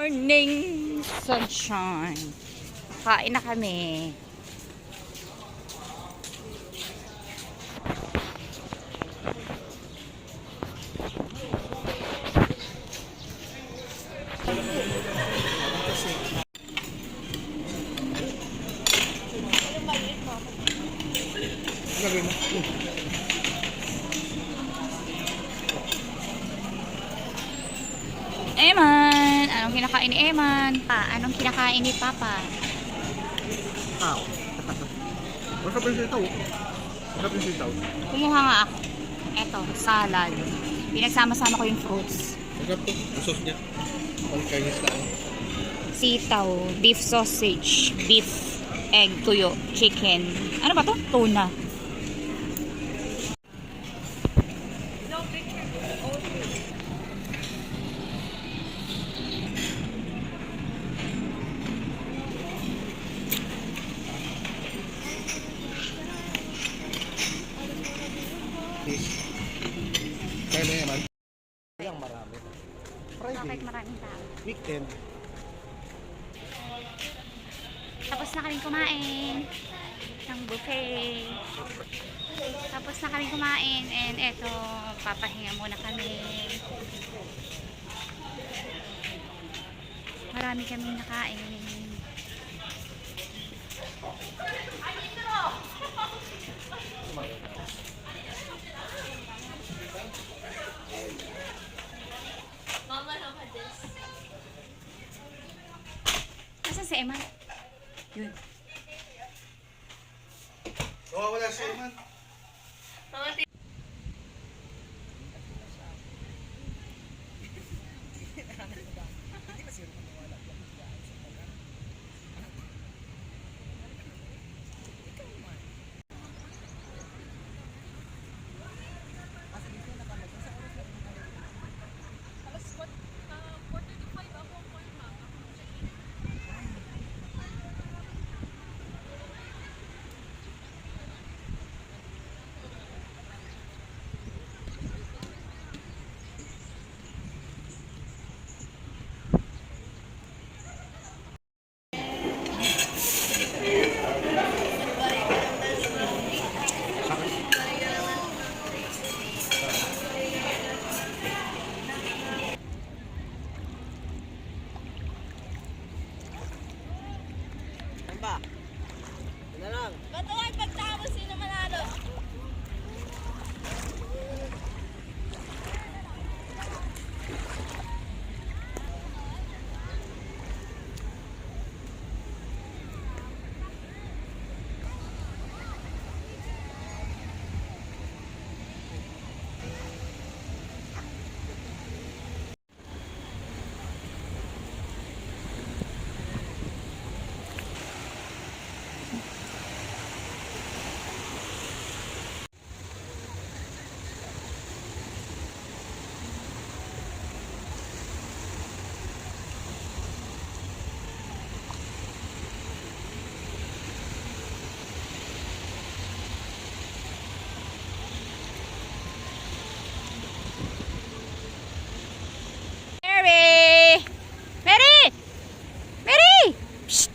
morning, sunshine. Kain na kami. Eman, anong kinakain ni Eman? Anong kinakain ni Papa? Tao. Masarap yung sitaw. Masarap yung sitaw. Kumuha nga ako. Eto, salad. Pinagsama-sama ko yung fruits. Masarap to. Ang sauce niya. Ang kainis lang. Sitaw, beef sausage, beef, egg, tuyo, chicken. Ano ba to? Tuna. Kaya na yaman. Kaya marami. Bakit Friday. maraming tao? Weekend. Tapos na kaming kumain ng buffet. Tapos na kaming kumain and eto, papahinga muna kami. Marami kaming nakain. Nasaan si Emma? Yun. Wala siya yaman. Batuan pagtapos sino manalo. Mary! Mary! Mary! Psst!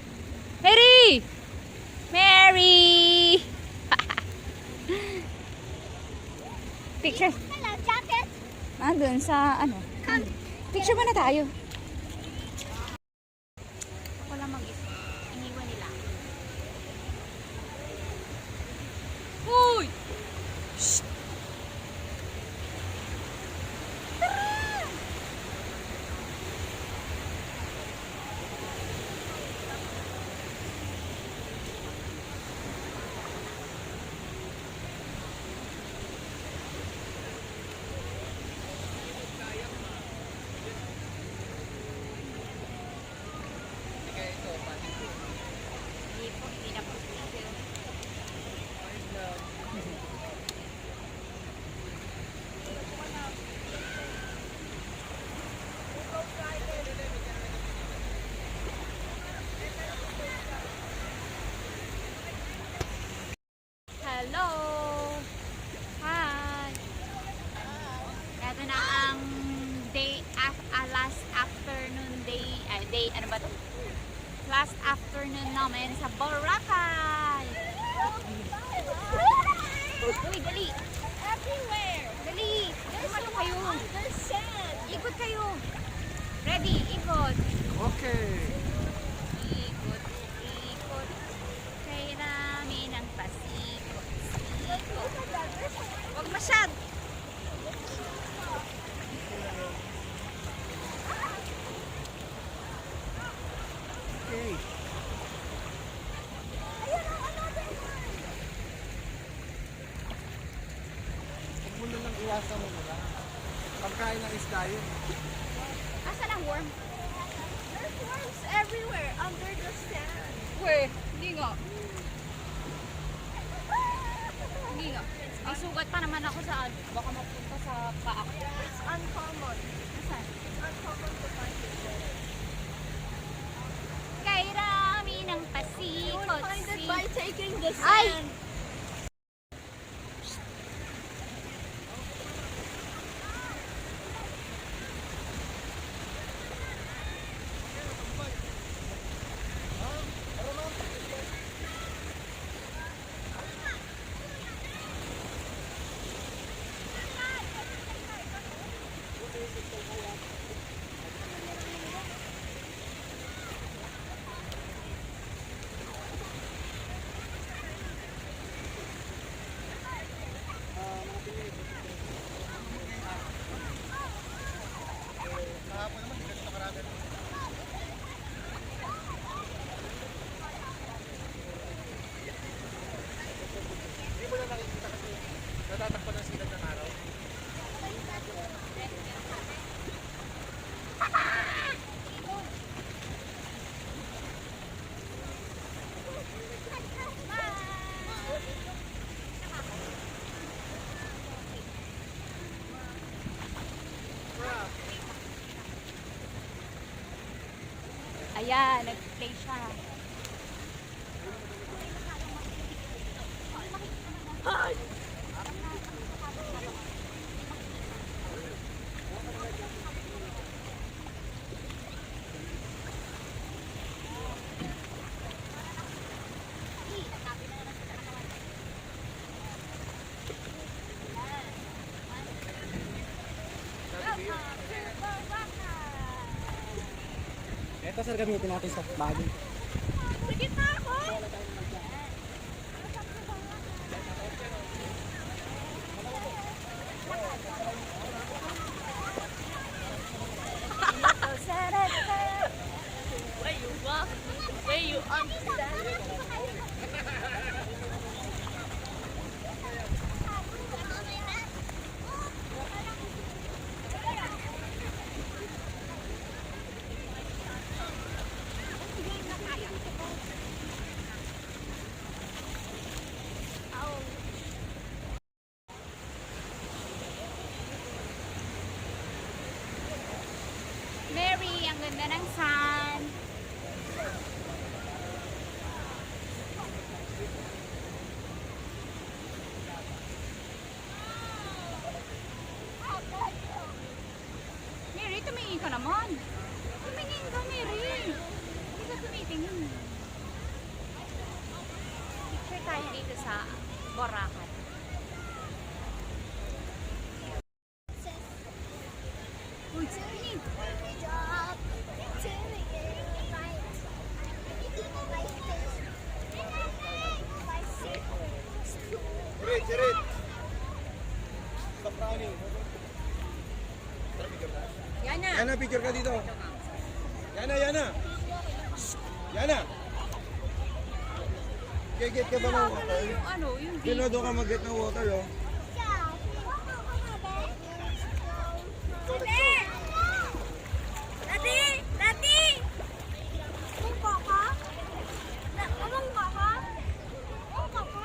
Mary! Mary! Picture. Hello, jacket. Nandun sa ano? Picture muna tayo. Ako lang mag-isa. Iniwan nila. Uy! Shh! Tara! day, ano ba to? Last afternoon namin sa Boracay. Uy, dali. Everywhere. Dali. Ano kayo? Under sand. Ikot kayo. Ready, ikot. Okay. Ikot, ikot. Kay rami ng pasikot. Ikot. Huwag masyad. Okay. Huwag mo na lang iwasan mo na. Pagkain ng isda yun. Asan ang worm? There's worms everywhere under the sand. Weh, hindi nga. Hindi nga. May sugat pa naman ako sa baka mapunta sa paa ko. It's uncommon. Asan? It's uncommon to find it there. Kay rami ng You pasikot. will find it by taking the Ay! sand. Hindi mo na nakikita kasi natatakpan ng sikat ng araw. Ayan, nag-play siya. Ito sir, gamitin natin sa bagay. Sige na ako. Where you walk, where you understand. Mary, ang ganda ng sun. Mary, tumingin ka naman. Tumingin ka, Mary. Hindi ka tumitingin. Picture tayo dito sa Boracay. Uy, tumingin. Sirit, sirit! Stop running. Tara, picture ka. Yana. Yana, picture ka dito. Yana, Yana! Yana! Get ka ba ng water? Yung ano, yung Dino, doon ka mag-get ng water, oh. Daddy! Daddy! Bungka ka? Bungka ka? Bungka ka?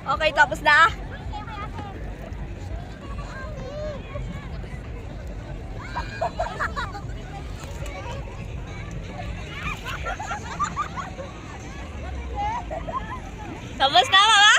Okay, tapos na. Tapos na, mama?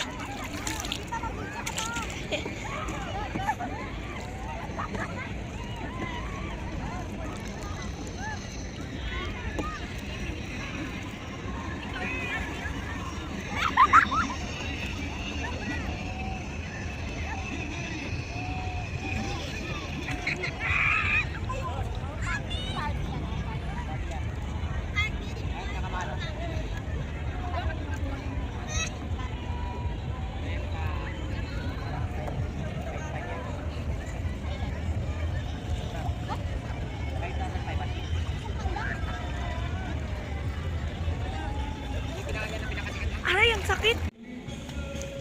Aray, ang sakit.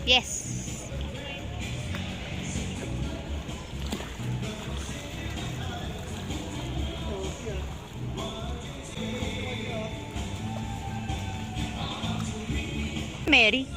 Yes. Mary.